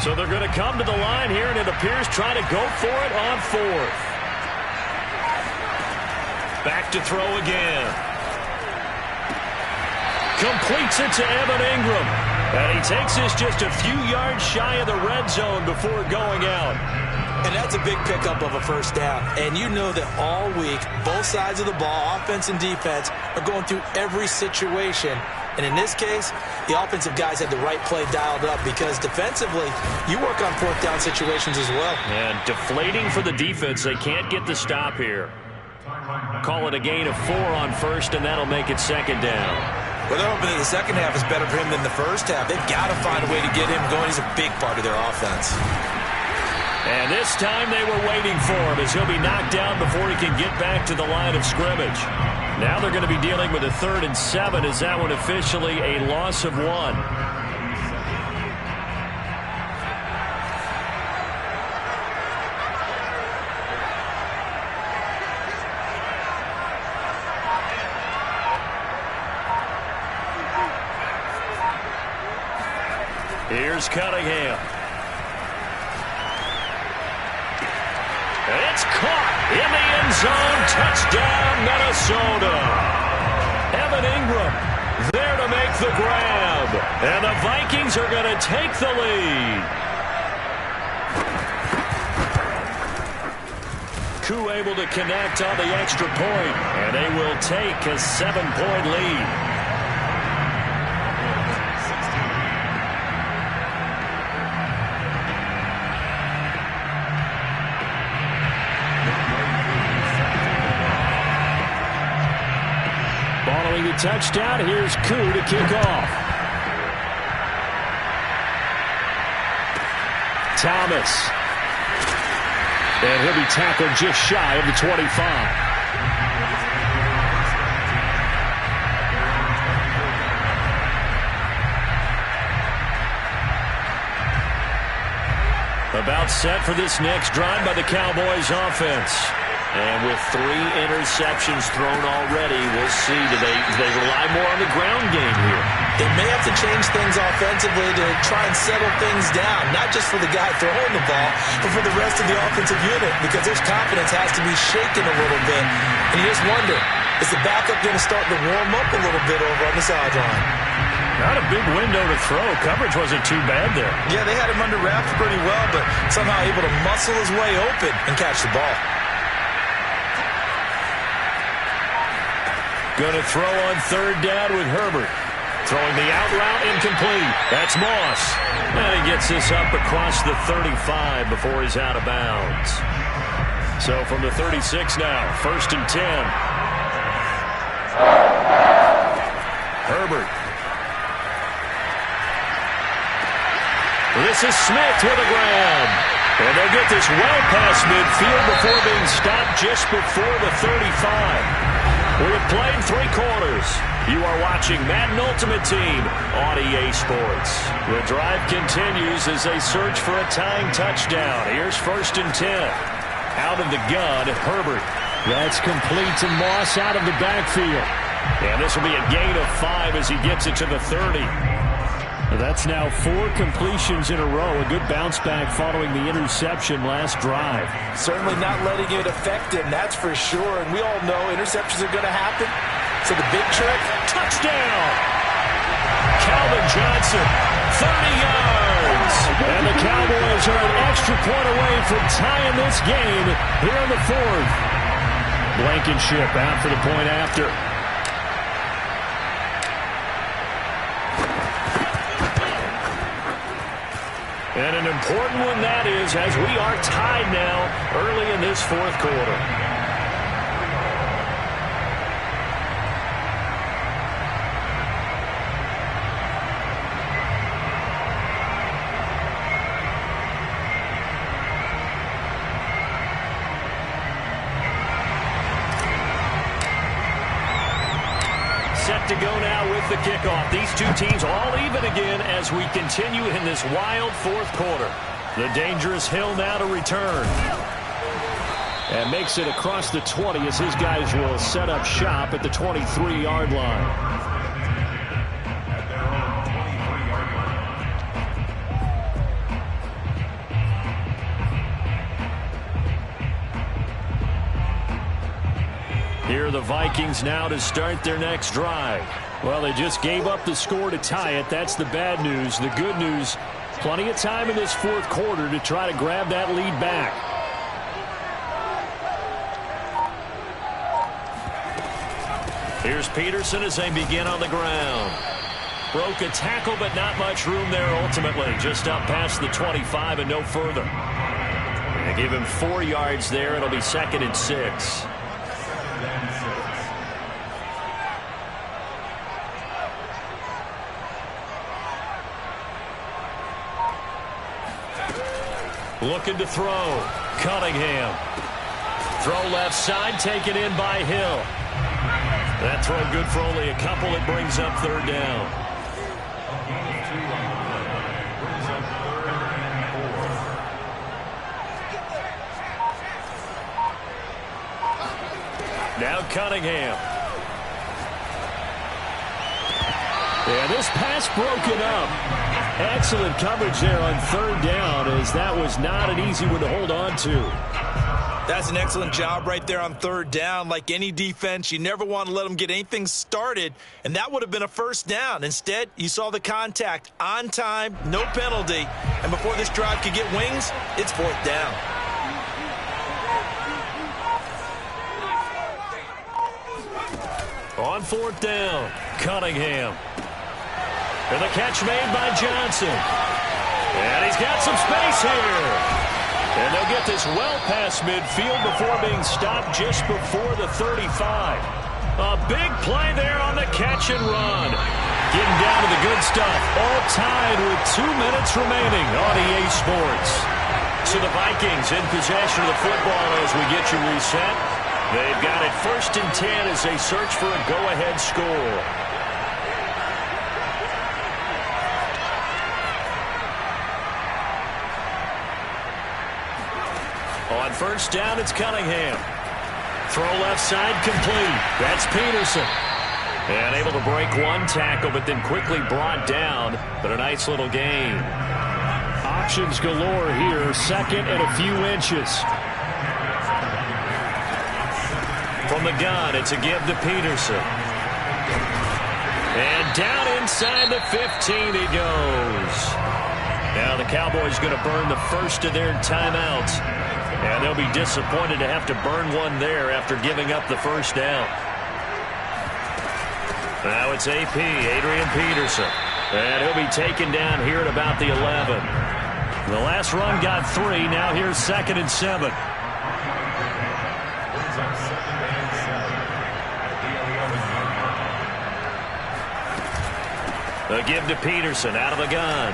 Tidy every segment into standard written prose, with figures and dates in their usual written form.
So they're going to come to the line here, and it appears trying to go for it on fourth. Back to throw again. Completes it to Evan Ingram. And he takes this just a few yards shy of the red zone before going out. And that's a big pickup of a first down. And you know that all week, both sides of the ball, offense and defense, are going through every situation. And in this case, the offensive guys had the right play dialed up because defensively, you work on fourth down situations as well. And deflating for the defense. They can't get the stop here. Call it a gain of 4 on first, and that'll make it second down. Well, they're hoping that the second half is better for him than the first half. They've got to find a way to get him going. He's a big part of their offense. And this time they were waiting for him as he'll be knocked down before he can get back to the line of scrimmage. Now they're going to be dealing with a 3rd and 7 as that one officially a loss of 1. Here's Cunningham. It's caught in the end zone. Touchdown, Minnesota. Evan Ingram there to make the grab. And the Vikings are going to take the lead. Koo able to connect on the extra point. And they will take a 7-point lead. Following the touchdown, here's Koo to kick off. Thomas. And he'll be tackled just shy of the 25. About set for this next drive by the Cowboys offense. And with 3 interceptions thrown already, we'll see. Do they rely more on the ground game here? They may have to change things offensively to try and settle things down, not just for the guy throwing the ball, but for the rest of the offensive unit, because their confidence has to be shaken a little bit. And you just wonder, is the backup going to start to warm up a little bit over on the sideline? Not a big window to throw. Coverage wasn't too bad there. Yeah, they had him under wraps pretty well, but somehow able to muscle his way open and catch the ball. Going to throw on 3rd down with Herbert. Throwing the out route incomplete. That's Moss. And he gets this up across the 35 before he's out of bounds. So from the 36 now, 1st and 10. Herbert. This is Smith with a grab. And they'll get this well past midfield before being stopped just before the 35. We have played 3 quarters. You are watching Madden Ultimate Team on EA Sports. The drive continues as they search for a tying touchdown. Here's 1st and 10. Out of the gun, Herbert. That's complete to Moss out of the backfield. And this will be a gain of 5 as he gets it to the 30. That's now 4 completions in a row. A good bounce back following the interception last drive. Certainly not letting it affect him, that's for sure. And we all know interceptions are going to happen. So the big trick, touchdown! Calvin Johnson, 30 yards. And the Cowboys are an extra point away from tying this game here in the 4th. Blankenship out for the point after. And an important one that is, as we are tied now early in this 4th quarter. Set to go now with the kickoff. These 2 teams all even again as we continue in this wild 4th quarter. The dangerous Hill now to return. And makes it across the 20 as his guys will set up shop at the 23-yard line. the Vikings now to start their next drive. Well, they just gave up the score to tie it. That's the bad news. The good news, plenty of time in this fourth quarter to try to grab that lead back. Here's Peterson as they begin on the ground. Broke a tackle, but not much room there ultimately. Just up past the 25 and no further. They give him 4 yards there. It'll be 2nd and 6. Looking to throw. Cunningham. Throw left side, taken in by Hill. That throw good for only a couple. It brings up 3rd down. Now Cunningham. Yeah, this pass broken up. Excellent coverage there on 3rd down, as that was not an easy one to hold on to. That's an excellent job right there on 3rd down. Like any defense, you never want to let them get anything started, and that would have been a 1st down. Instead, you saw the contact on time, no penalty, and before this drive could get wings, it's 4th down. On 4th down, Cunningham. And the catch made by Johnson. And he's got some space here. And they'll get this well past midfield before being stopped just before the 35. A big play there on the catch and run. Getting down to the good stuff. All tied with 2 minutes remaining on EA Sports. So the Vikings in possession of the football as we get you reset. They've got it 1st and 10 as they search for a go-ahead score. On 1st down, it's Cunningham. Throw left side complete. That's Peterson. And able to break 1 tackle, but then quickly brought down. But a nice little gain. Options galore here. 2nd and a few inches. From the gun, it's a give to Peterson. And down inside the 15 he goes. Now the Cowboys going to burn the first of their timeouts. And they'll be disappointed to have to burn one there after giving up the 1st down. Now it's AP, Adrian Peterson. And he'll be taken down here at about the 11. The last run got 3. Now here's 2nd and 7. A give to Peterson out of the gun.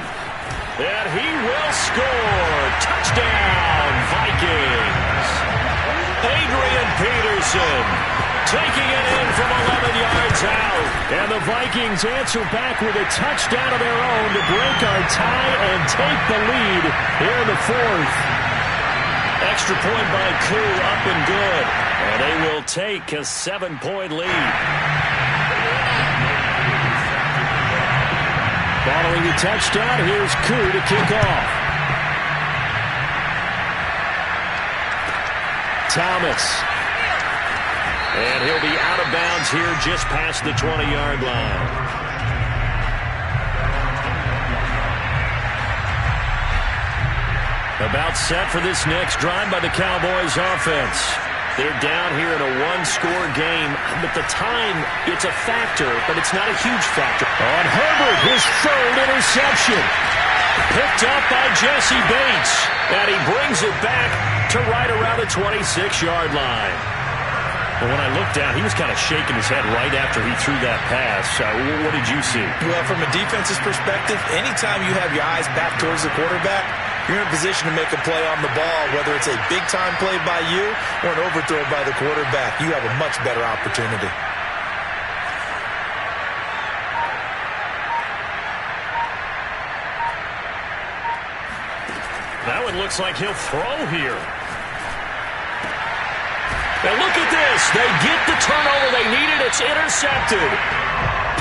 And he will score. Touchdown, Vikings. Adrian Peterson taking it in from 11 yards out. And the Vikings answer back with a touchdown of their own to break our tie and take the lead here in the 4th. Extra point by Koo, up and good. And they will take a 7-point lead. Following the touchdown, here's Koo to kick off. Thomas. And he'll be out of bounds here just past the 20-yard line. About set for this next drive by the Cowboys offense. They're down here in a 1-score game, but the time, it's a factor, but it's not a huge factor. On Herbert, his 3rd interception. Picked up by Jesse Bates, and he brings it back to right around the 26-yard line. But when I looked down, he was kind of shaking his head right after he threw that pass. What did you see? Well, from a defense's perspective, anytime you have your eyes back towards the quarterback, you're in a position to make a play on the ball, whether it's a big-time play by you or an overthrow by the quarterback. You have a much better opportunity. That one looks like he'll throw here. And look at this. They get the turnover they needed. It's intercepted.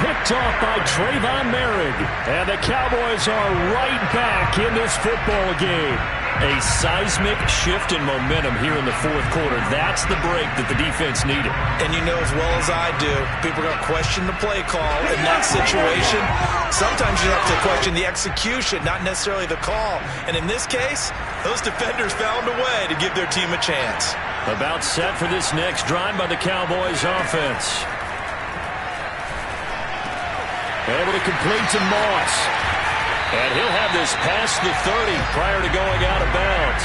Picked off by Trayvon Merrick. And the Cowboys are right back in this football game. A seismic shift in momentum here in the fourth quarter. That's the break that the defense needed. And you know as well as I do, people are going to question the play call in that situation. Sometimes you have to question the execution, not necessarily the call. And in this case, those defenders found a way to give their team a chance. About set for this next drive by the Cowboys offense. Able to complete to Moss. And he'll have this past the 30 prior to going out of bounds.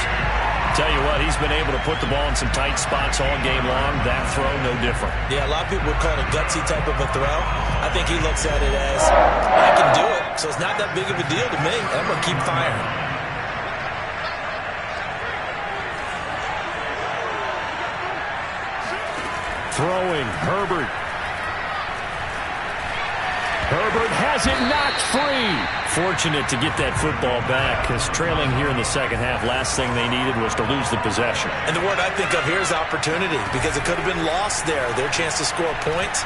Tell you what, he's been able to put the ball in some tight spots all game long. That throw, no different. Yeah, a lot of people would call it a gutsy type of a throw. I think he looks at it as, I can do it, so it's not that big of a deal to me. I'm going to keep firing. Throwing, Herbert. Herbert has it knocked free. Fortunate to get that football back, because trailing here in the second half, last thing they needed was to lose the possession. And the word I think of here is opportunity, because it could have been lost there, their chance to score points.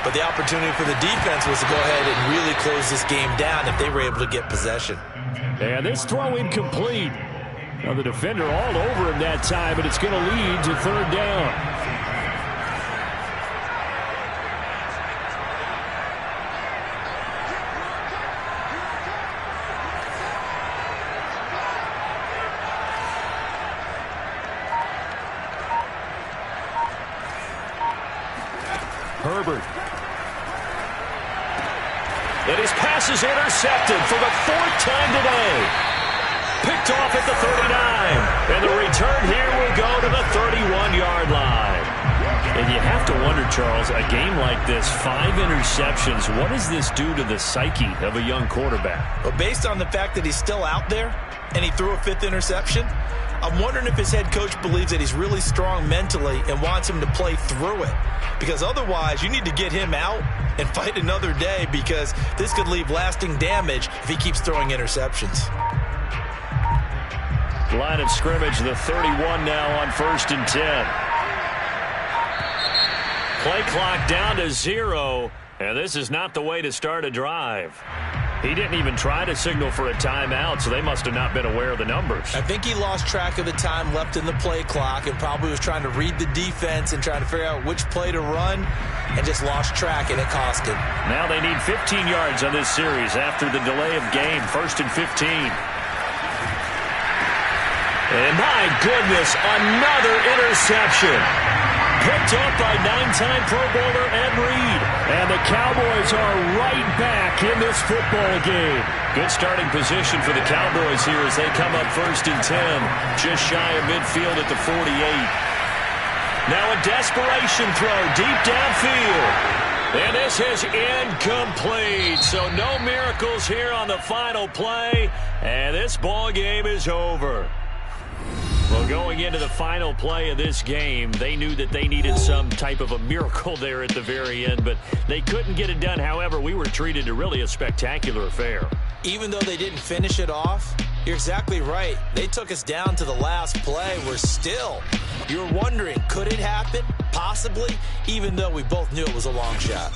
But the opportunity for the defense was to go ahead and really close this game down if they were able to get possession. And this throw incomplete. Now the defender all over him that time, but it's going to lead to third down. Herbert. And his pass is intercepted for the fourth time today. Picked off at the 39. And the return here will go to the 31-yard line. And you have to wonder, Charles, a game like this, 5 interceptions, what does this do to the psyche of a young quarterback? Well, based on the fact that he's still out there and he threw a 5th interception, I'm wondering if his head coach believes that he's really strong mentally and wants him to play through it. Because otherwise, you need to get him out and fight another day, because this could leave lasting damage if he keeps throwing interceptions. Line of scrimmage, the 31 now on 1st and 10. Play clock down to 0, and this is not the way to start a drive. He didn't even try to signal for a timeout, so they must have not been aware of the numbers. I think he lost track of the time left in the play clock and probably was trying to read the defense and trying to figure out which play to run, and just lost track, and it cost him. Now they need 15 yards on this series after the delay of game. 1st and 15. And my goodness, another interception. Picked up by 9-time Pro Bowler Ed Reed. And the Cowboys are right back in this football game. Good starting position for the Cowboys here as they come up 1st and 10. Just shy of midfield at the 48. Now a desperation throw deep downfield. And this is incomplete. So no miracles here on the final play. And this ball game is over. Well, going into the final play of this game, they knew that they needed some type of a miracle there at the very end, but they couldn't get it done. However, we were treated to really a spectacular affair. Even though they didn't finish it off, you're exactly right. They took us down to the last play. We're still, you're wondering, could it happen? Possibly, even though we both knew it was a long shot.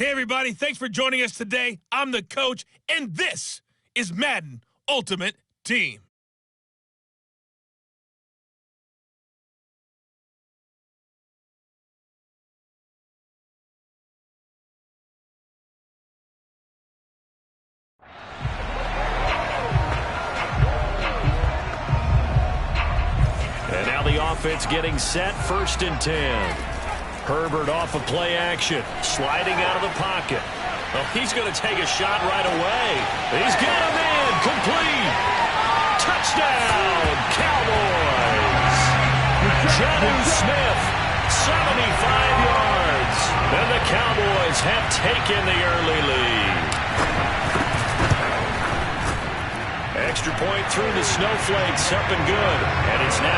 Hey, everybody. Thanks for joining us today. I'm the coach, and this is Madden Ultimate Team. And now the offense getting set, 1st and 10. Herbert off of play action, sliding out of the pocket. Well, he's going to take a shot right away. He's got him in, complete. Touchdown, Cowboys. Jonnu Smith, 75 yards. And the Cowboys have taken the early lead. Extra point through the snowflakes, up and good. And it's now